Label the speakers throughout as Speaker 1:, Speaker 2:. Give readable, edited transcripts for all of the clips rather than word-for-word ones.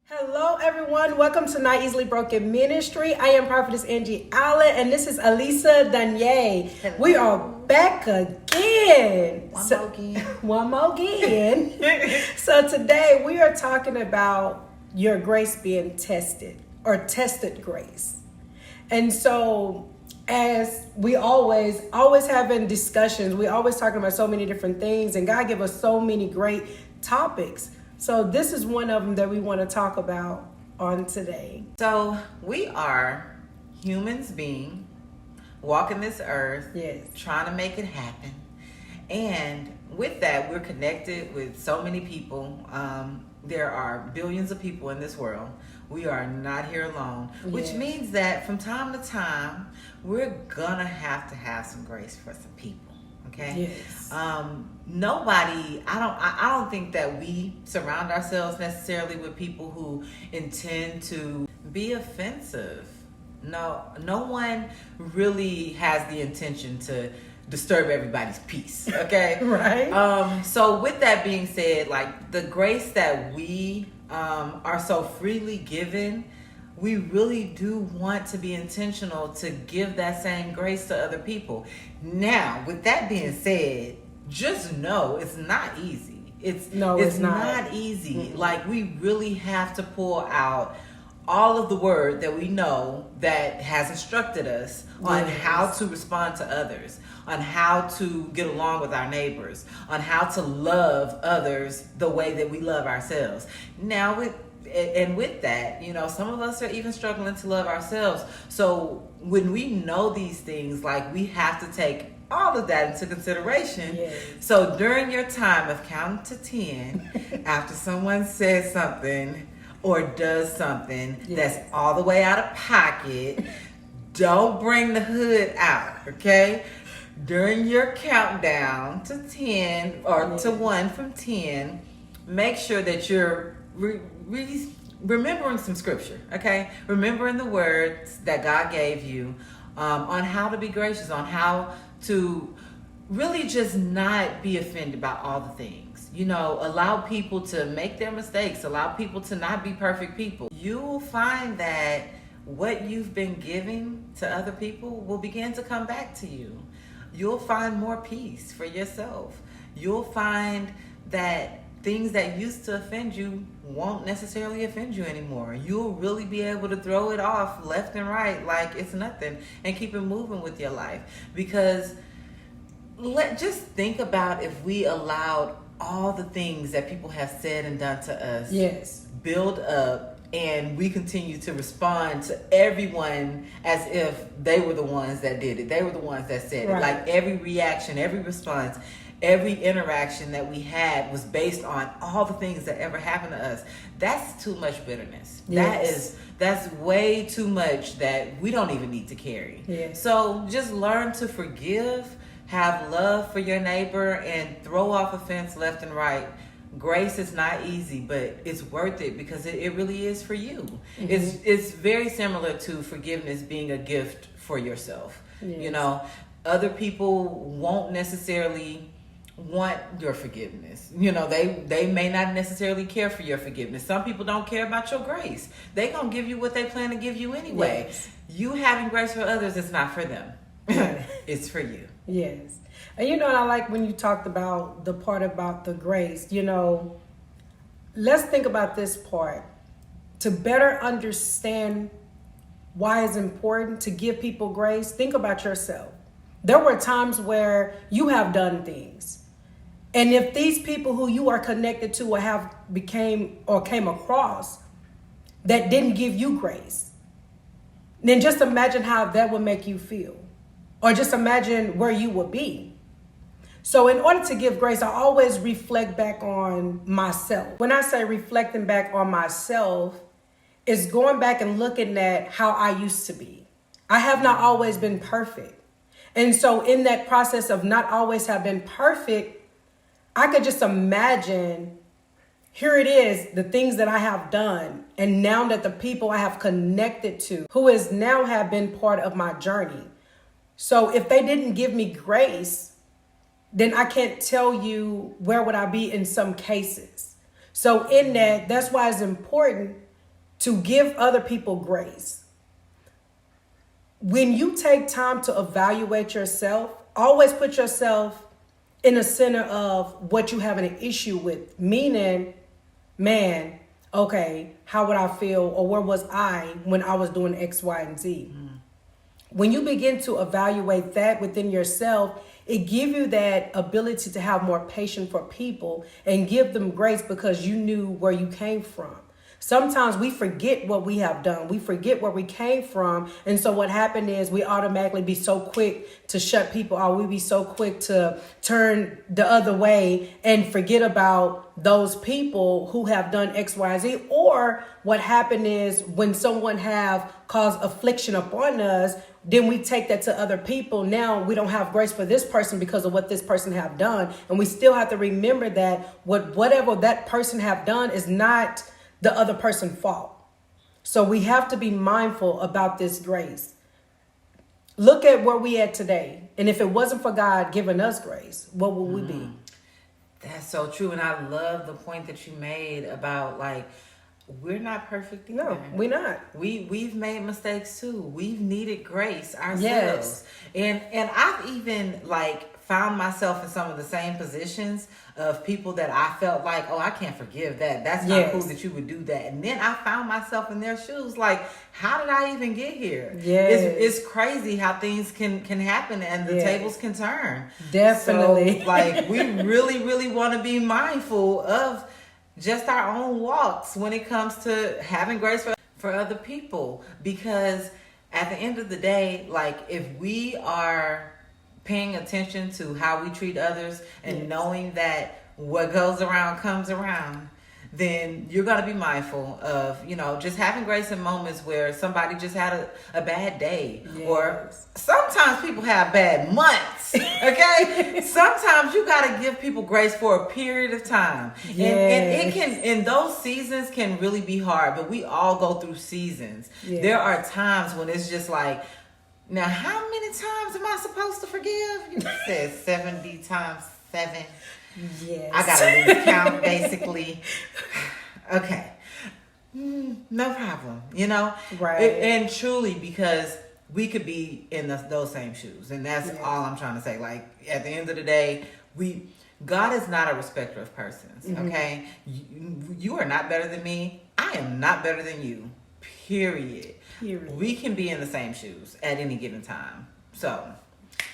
Speaker 1: Hello, everyone. Welcome to Not Easily Broken Ministry. I am Prophetess Angie Allen, and this is Alisa Danye.
Speaker 2: Hello.
Speaker 1: We are back again.
Speaker 2: One more again.
Speaker 1: So today we are talking about your grace being tested, or tested grace. And so as we always having discussions, we always talking about so many different things, and God give us so many great topics. So this is one of them that we want to talk about on today.
Speaker 2: So we are humans being walking this earth,
Speaker 1: Yes.
Speaker 2: trying to make it happen. And with that, we're connected with so many people. There are billions of people in this world. We are not here alone, which
Speaker 1: Yes.
Speaker 2: means that from time to time, we're gonna have to have some grace for some people. Okay.
Speaker 1: Yes.
Speaker 2: Nobody. I don't think that we surround ourselves necessarily with people who intend to be offensive. No one really has the intention to disturb everybody's peace. Okay.
Speaker 1: Right.
Speaker 2: So with that being said, like the grace that we are so freely given, we really do want to be intentional to give that same grace to other people. Now, with that being said, just know it's not easy. It's not easy.
Speaker 1: Mm-hmm.
Speaker 2: Like we really have to pull out all of the word that we know that has instructed us on
Speaker 1: Yes.
Speaker 2: how to respond to others, on how to get along with our neighbors, on how to love others the way that we love ourselves. Now, with that, some of us are even struggling to love ourselves. So when we know these things, like we have to take all of that into consideration.
Speaker 1: Yes.
Speaker 2: So during your time of counting to 10, after someone says something or does something
Speaker 1: Yes.
Speaker 2: that's all the way out of pocket, don't bring the hood out, okay? During your countdown to 10 or
Speaker 1: Yes.
Speaker 2: to 1 from 10, make sure that you're remembering some scripture, okay? Remembering the words that God gave you on how to be gracious, on how to really just not be offended by all the things. Allow people to make their mistakes, allow people to not be perfect people. You will find that what you've been giving to other people will begin to come back to you. You'll find more peace for yourself. You'll find that things that used to offend you won't necessarily offend you anymore. You'll really be able to throw it off left and right like it's nothing and keep it moving with your life. Because just think about if we allowed all the things that people have said and done to us
Speaker 1: Yes.
Speaker 2: build up, and we continue to respond to everyone as if they were the ones that did it. They were the ones that said
Speaker 1: Right.
Speaker 2: it. Like every reaction, every response, every interaction that we had was based on all the things that ever happened to us. That's too much bitterness.
Speaker 1: Yes.
Speaker 2: That's way too much that we don't even need to carry.
Speaker 1: Yes.
Speaker 2: So just learn to forgive, have love for your neighbor, and throw off offense left and right. Grace is not easy, but it's worth it because it really is for you.
Speaker 1: Mm-hmm.
Speaker 2: It's very similar to forgiveness being a gift for yourself.
Speaker 1: Yes.
Speaker 2: Other people won't necessarily want your forgiveness. They may not necessarily care for your forgiveness. Some people don't care about your grace. They gonna give you what they plan to give you anyway.
Speaker 1: Yes.
Speaker 2: You having grace for others is not for them. It's for you.
Speaker 1: Yes. And I like when you talked about the part about the grace, let's think about this part. To better understand why it's important to give people grace, think about yourself. There were times where you have done things. And if these people who you are connected to or came across that didn't give you grace, then just imagine how that would make you feel. Or just imagine where you would be. So in order to give grace, I always reflect back on myself. When I say reflecting back on myself, it's going back and looking at how I used to be. I have not always been perfect. And so in that process of not always have been perfect, I could just imagine, here it is, the things that I have done. And now that the people I have connected to, who has now have been part of my journey. So if they didn't give me grace, then I can't tell you where would I be in some cases. So in that, that's why it's important to give other people grace. When you take time to evaluate yourself, always put yourself in the center of what you having an issue with. Meaning, man, okay, how would I feel, or where was I when I was doing X, Y, and Z? When you begin to evaluate that within yourself, it gives you that ability to have more patience for people and give them grace because you knew where you came from. Sometimes we forget what we have done. We forget where we came from. And so what happened is we automatically be so quick to shut people out. We be so quick to turn the other way and forget about those people who have done X, Y, Z. Or what happened is when someone have caused affliction upon us, then we take that to other people. Now we don't have grace for this person because of what this person have done. And we still have to remember that whatever that person have done is not the other person's fault. So we have to be mindful about this grace. Look at where we at today. And if it wasn't for God giving us grace, what would we be?
Speaker 2: That's so true. And I love the point that you made about, like, we're not perfect either.
Speaker 1: No, we're not.
Speaker 2: We've made mistakes too. We've needed grace ourselves.
Speaker 1: Yes.
Speaker 2: And I've even, like, found myself in some of the same positions of people that I felt like, oh, I can't forgive that. That's not cool that you would do that. And then I found myself in their shoes, like, how did I even get here?
Speaker 1: Yes.
Speaker 2: It's crazy how things can happen and the tables can turn.
Speaker 1: Definitely.
Speaker 2: So, like, we really, really want to be mindful of just our own walks when it comes to having grace for other people. Because at the end of the day, like, if we are paying attention to how we treat others and knowing that what goes around comes around, then you're going to be mindful of, you know, just having grace in moments where somebody just had a bad day.
Speaker 1: Yes.
Speaker 2: Or sometimes people have bad months, okay? Sometimes you got to give people grace for a period of time. And it can, and those seasons can really be hard, but we all go through seasons.
Speaker 1: Yes.
Speaker 2: There are times when it's just like, now, how many times am I supposed to forgive? You said 70 times 7.
Speaker 1: Yes.
Speaker 2: I gotta lose count, basically. Okay. No problem. You know?
Speaker 1: Right.
Speaker 2: And truly, because we could be in those same shoes. And that's all I'm trying to say. Like, at the end of the day, God is not a respecter of persons. Okay? You are not better than me. I am not better than you. Period. We can be in the same shoes at any given time. So,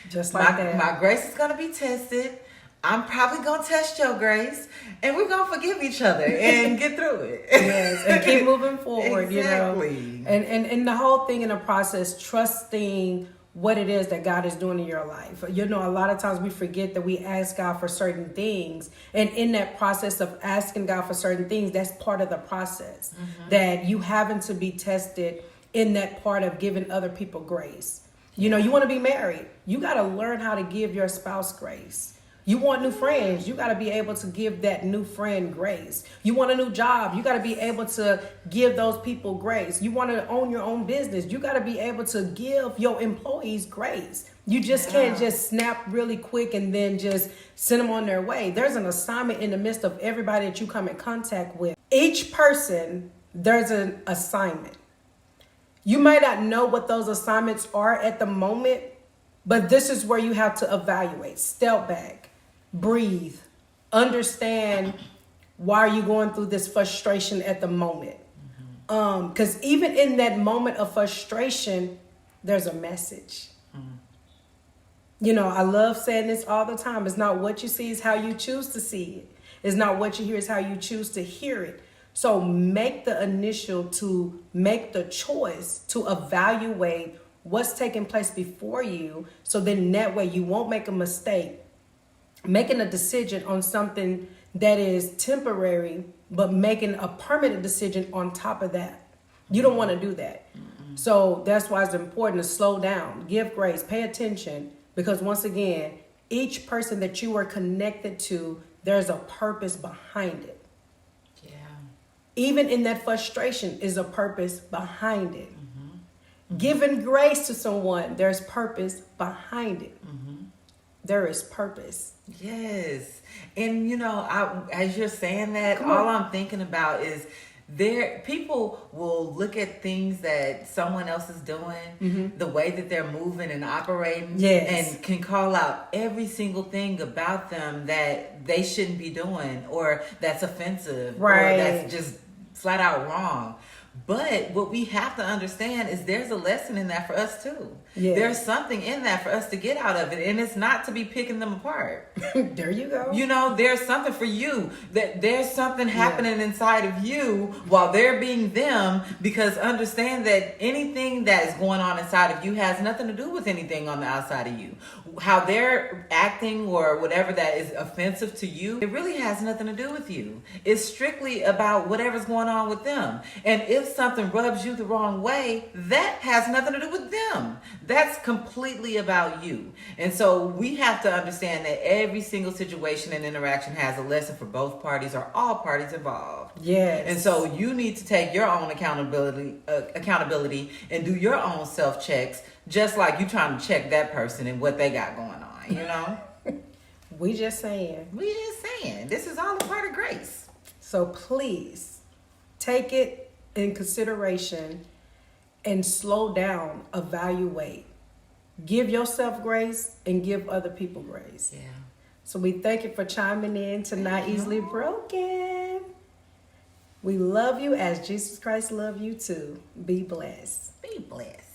Speaker 1: just like that.
Speaker 2: My grace is going to be tested. I'm probably going to test your grace. And we're going to forgive each other and get through it.
Speaker 1: Yes, and keep moving forward,
Speaker 2: Exactly.
Speaker 1: you know. And the whole thing in the process, trusting what it is that God is doing in your life. You know, a lot of times we forget that we ask God for certain things. And in that process of asking God for certain things, that's part of the process. That you having to be tested in that part of giving other people grace. You know, you want to be married. You got to learn how to give your spouse grace. You want new friends. You got to be able to give that new friend grace. You want a new job. You got to be able to give those people grace. You want to own your own business. You got to be able to give your employees grace. You just can't just snap really quick and then just send them on their way. There's an assignment in the midst of everybody that you come in contact with. Each person, there's an assignment. You might not know what those assignments are at the moment, but this is where you have to evaluate, step back, breathe, understand why are you going through this frustration at the moment. Because even in that moment of frustration, there's a message. You know, I love saying this all the time. It's not what you see, it's how you choose to see it. It's not what you hear, it's how you choose to hear it. So make the initial to make the choice to evaluate what's taking place before you. So then that way you won't make a mistake making a decision on something that is temporary, but making a permanent decision on top of that. You don't want to do that. So that's why it's important to slow down, give grace, pay attention, because once again, each person that you are connected to, there's a purpose behind it. Even in that frustration is a purpose behind it. Giving grace to someone, there's purpose behind it. There is purpose.
Speaker 2: Yes. And, you know, as you're saying that, all I'm thinking about is People will look at things that someone else is doing, the way that they're moving and operating,
Speaker 1: Yes.
Speaker 2: and can call out every single thing about them that they shouldn't be doing, or that's offensive,
Speaker 1: Right.
Speaker 2: or that's just flat out wrong. But what we have to understand is there's a lesson in that for us too.
Speaker 1: Yes.
Speaker 2: There's something in that for us to get out of it, and it's not to be picking them apart.
Speaker 1: There you go.
Speaker 2: You know, there's something for you. That there's something happening inside of you while they're being them, because understand that anything that is going on inside of you has nothing to do with anything on the outside of you. How they're acting or whatever that is offensive to you, it really has nothing to do with you. It's strictly about whatever's going on with them. And if something rubs you the wrong way, that has nothing to do with them. That's completely about you. And so we have to understand that every single situation and interaction has a lesson for both parties or all parties involved.
Speaker 1: Yes.
Speaker 2: And so you need to take your own accountability and do your own self checks, just like you trying to check that person and what they got going on, you know?
Speaker 1: We just saying.
Speaker 2: We just saying, this is all a part of grace.
Speaker 1: So please take it in consideration and slow down, evaluate. Give yourself grace and give other people grace.
Speaker 2: Yeah.
Speaker 1: So we thank you for chiming in to Not Easily Broken. We love you as Jesus Christ loved you too. Be blessed.
Speaker 2: Be blessed.